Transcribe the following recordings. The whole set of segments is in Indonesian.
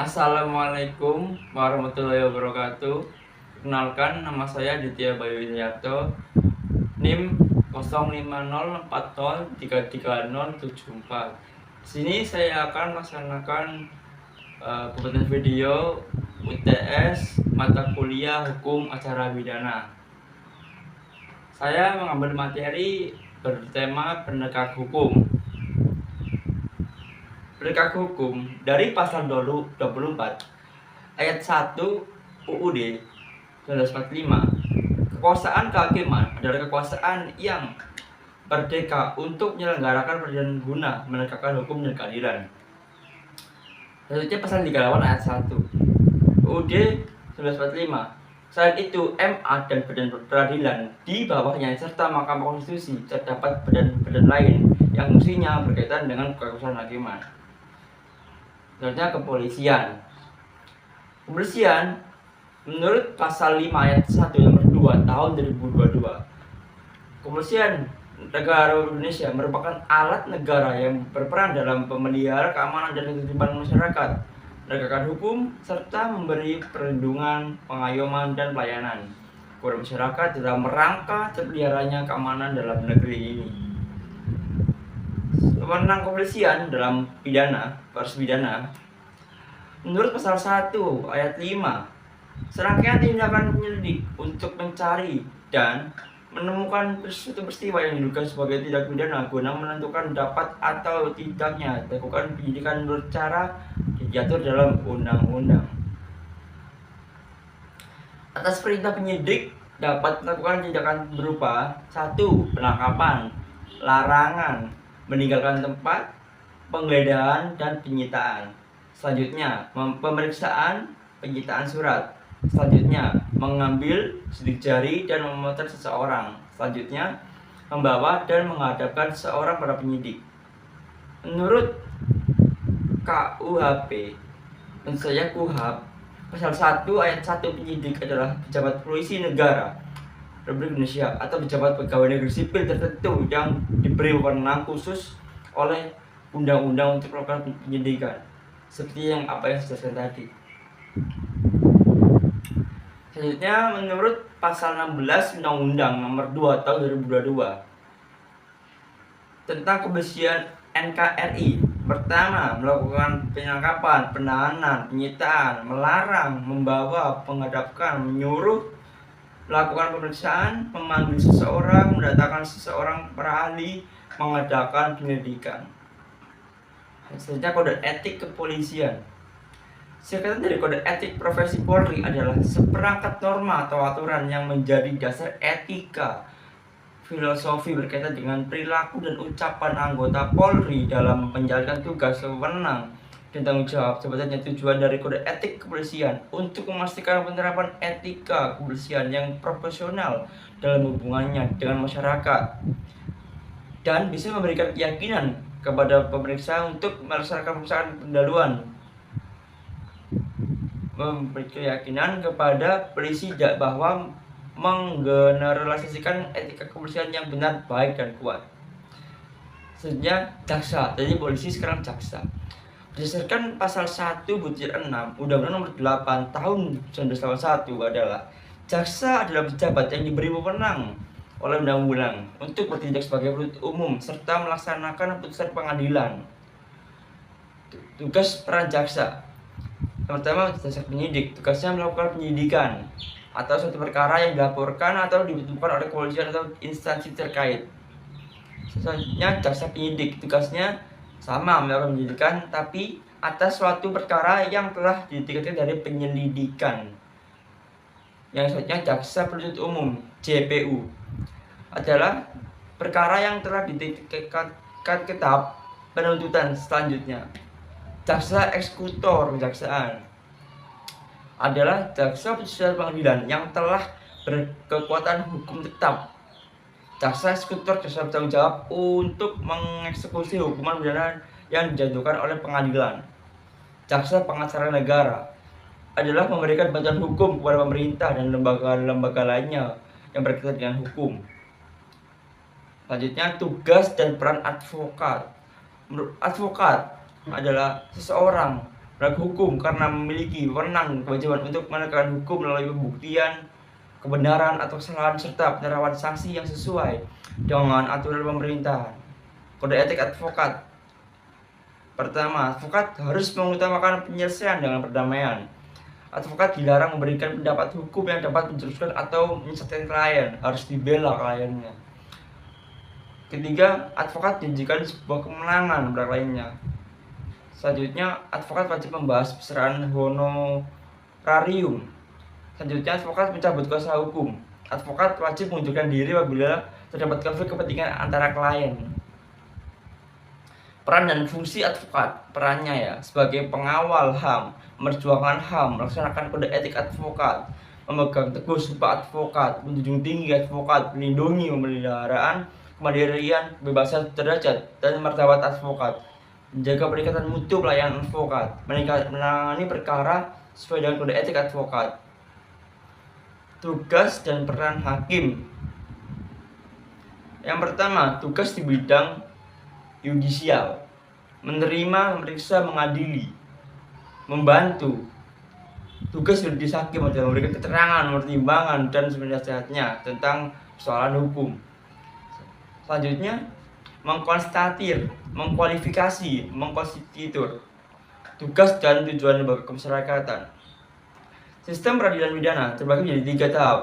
Assalamualaikum warahmatullahi wabarakatuh. Kenalkan, nama saya Ditya Bayu Iniarto, NIM 0504033074. Sini saya akan melaksanakan pembuatan video UTS mata kuliah Hukum Acara Pidana. Saya mengambil materi bertema penegak hukum. Penegak hukum dari pasal 24 ayat 1 UUD 1945. Kekuasaan kehakiman adalah kekuasaan yang merdeka untuk menyelenggarakan peradilan guna menegakkan hukum dan keadilan. Selanjutnya pasal 38 ayat 1 UUD 1945. Selain itu, MA dan badan peradilan di bawahnya serta Mahkamah Konstitusi terdapat badan-badan lain yang fungsinya berkaitan dengan kekuasaan hakiman. Selanjutnya kepolisian. Kepolisian menurut pasal 5 ayat 1 nomor 2 tahun 2022. Kepolisian negara Indonesia merupakan alat negara yang berperan dalam memelihara keamanan dan ketertiban masyarakat, menegakkan hukum, serta memberi perlindungan, pengayoman, dan pelayanan kepada masyarakat dalam rangka terpeliharanya keamanan dalam negeri ini. Wewenang kepolisian dalam proses pidana menurut pasal 1 ayat 5, serangkaian tindakan penyelidik untuk mencari dan menemukan suatu peristiwa yang diduga sebagai tindak pidana guna menentukan dapat atau tidaknya dilakukan penyidikan menurut cara diatur dalam undang-undang. Atas perintah penyidik dapat melakukan tindakan berupa 1. Penangkapan, larangan meninggalkan tempat, penggeledahan, dan penyitaan. Selanjutnya, pemeriksaan, penyitaan surat. Selanjutnya, mengambil sidik jari dan memotret seseorang. Selanjutnya, membawa dan menghadapkan seseorang pada penyidik. Menurut KUHP, saya KUHP, pasal 1 ayat 1 penyidik adalah pejabat polisi negara Republik Indonesia atau pejabat pegawai negeri sipil tertentu yang diberi wewenang khusus oleh undang-undang untuk melakukan penyidikan, seperti yang saya jelaskan tadi. Selanjutnya, menurut pasal 16 Undang-Undang nomor 2 tahun 2022 tentang kepolisian NKRI. Pertama, melakukan penangkapan, penahanan, penyitaan, melarang, membawa, menghadapkan, menyuruh, melakukan pemeriksaan, memanggil seseorang, mendatangkan seseorang para ahli, mengadakan penyelidikan. Selanjutnya, kode etik kepolisian. Singkatan dari kode etik profesi Polri adalah seperangkat norma atau aturan yang menjadi dasar etika filosofi berkaitan dengan perilaku dan ucapan anggota Polri dalam menjalankan tugas, wewenang, dan tanggung jawab. Sebenarnya tujuan dari kode etik kepolisian untuk memastikan penerapan etika kepolisian yang profesional dalam hubungannya dengan masyarakat dan bisa memberikan keyakinan kepada pemeriksa untuk melaksanakan pemeriksaan pendahuluan, memberi keyakinan kepada polisi bahwa menggeneralisasikan etika kepolisian yang benar, baik, dan kuat. Selanjutnya, jaksa. Jadi polisi sekarang jaksa. Berdasarkan pasal 1 butir 6 Undang-Undang nomor 8 tahun 1981 adalah jaksa adalah pejabat yang diberi wewenang oleh undang-undang untuk bertindak sebagai penuntut umum serta melaksanakan putusan pengadilan. Tugas peran jaksa. Yang pertama, jaksa penyidik. Tugasnya melakukan penyidikan atau suatu perkara yang dilaporkan atau ditentukan oleh kepolisian atau instansi terkait. Selanjutnya, jaksa penyidik. Tugasnya sama, melakukan penyidikan tapi atas suatu perkara yang telah ditingkatkan dari penyelidikan. Yang selanjutnya, jaksa penuntut umum JPU adalah perkara yang telah ditingkatkan ke tahap penuntutan selanjutnya. Jaksa eksekutor kejaksaan adalah jaksa putusan pengadilan yang telah berkekuatan hukum tetap. Jaksa eksekutor jaksa bertanggung jawab untuk mengeksekusi hukuman pidana yang dijatuhkan oleh pengadilan. Jaksa pengacara negara adalah memberikan bantuan hukum kepada pemerintah dan lembaga-lembaga lainnya yang berkaitan dengan hukum. Selanjutnya, tugas dan peran advokat. Menurut advokat adalah seseorang penegak hukum karena memiliki wewenang kewajiban untuk menegakkan hukum melalui pembuktian kebenaran atau kesalahan serta penerapan sanksi yang sesuai dengan aturan pemerintah. Kode etik advokat. Pertama, advokat harus mengutamakan penyelesaian dengan perdamaian. Advokat dilarang memberikan pendapat hukum yang dapat menjerumuskan atau menyesatkan klien, harus dibela kliennya. Ketiga, advokat dijanjikan sebuah kemenangan pada kliennya. Selanjutnya, advokat wajib membahas besaran honorarium. Selanjutnya, advokat mencabut kuasa hukum. Advokat wajib mengundurkan diri apabila terdapat konflik kepentingan antara klien. Peran dan fungsi advokat. Perannya ya, sebagai pengawal HAM, memperjuangkan HAM, melaksanakan kode etik advokat, memegang teguh sumpah advokat, menjunjung tinggi advokat, melindungi pemeliharaan kemandirian, kebebasan derajat, dan martabat advokat, menjaga peningkatan mutu pelayanan advokat, menangani perkara sesuai dengan kode etik advokat. Tugas dan peran hakim. Yang pertama, tugas di bidang yudisial, menerima, memeriksa, mengadili, membantu. Tugas yuridis hakim adalah memberikan keterangan, pertimbangan, dan sebenarnya tentang persoalan hukum. Selanjutnya, mengkonstatir, mengkualifikasi, mengkonstitutur. Tugas dan tujuan lembaga kemasyarakatan. Sistem peradilan pidana terbagi menjadi 3 tahap.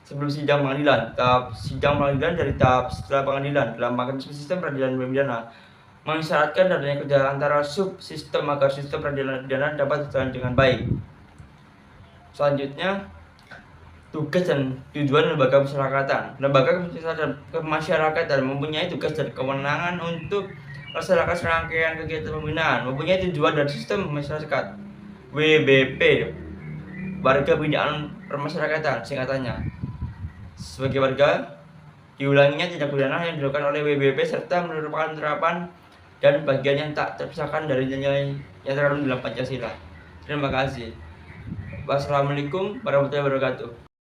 Sebelum sidang pengadilan, tahap sidang pengadilan dari tahap setelah pengadilan. Dalam mekanisme sistem peradilan pidana mensyaratkan adanya kerja antara subsistem agar sistem peradilan pidana dapat berjalan dengan baik. Selanjutnya, tugas dan tujuan lembaga kemasyarakatan. Lembaga kemasyarakatan mempunyai tugas dan kewenangan untuk melaksanakan serangkaian kegiatan pembinaan, mempunyai tujuan dan sistem masyarakat. WBP, warga binaan permasyarakatan singkatannya. Sebagai warga, diulanginya tindak pidana yang dilakukan oleh WBP serta merupakan terapan dan bagian yang tak terpisahkan dari nilai yang terkandung dalam Pancasila. Terima kasih. Wassalamualaikum warahmatullahi wabarakatuh.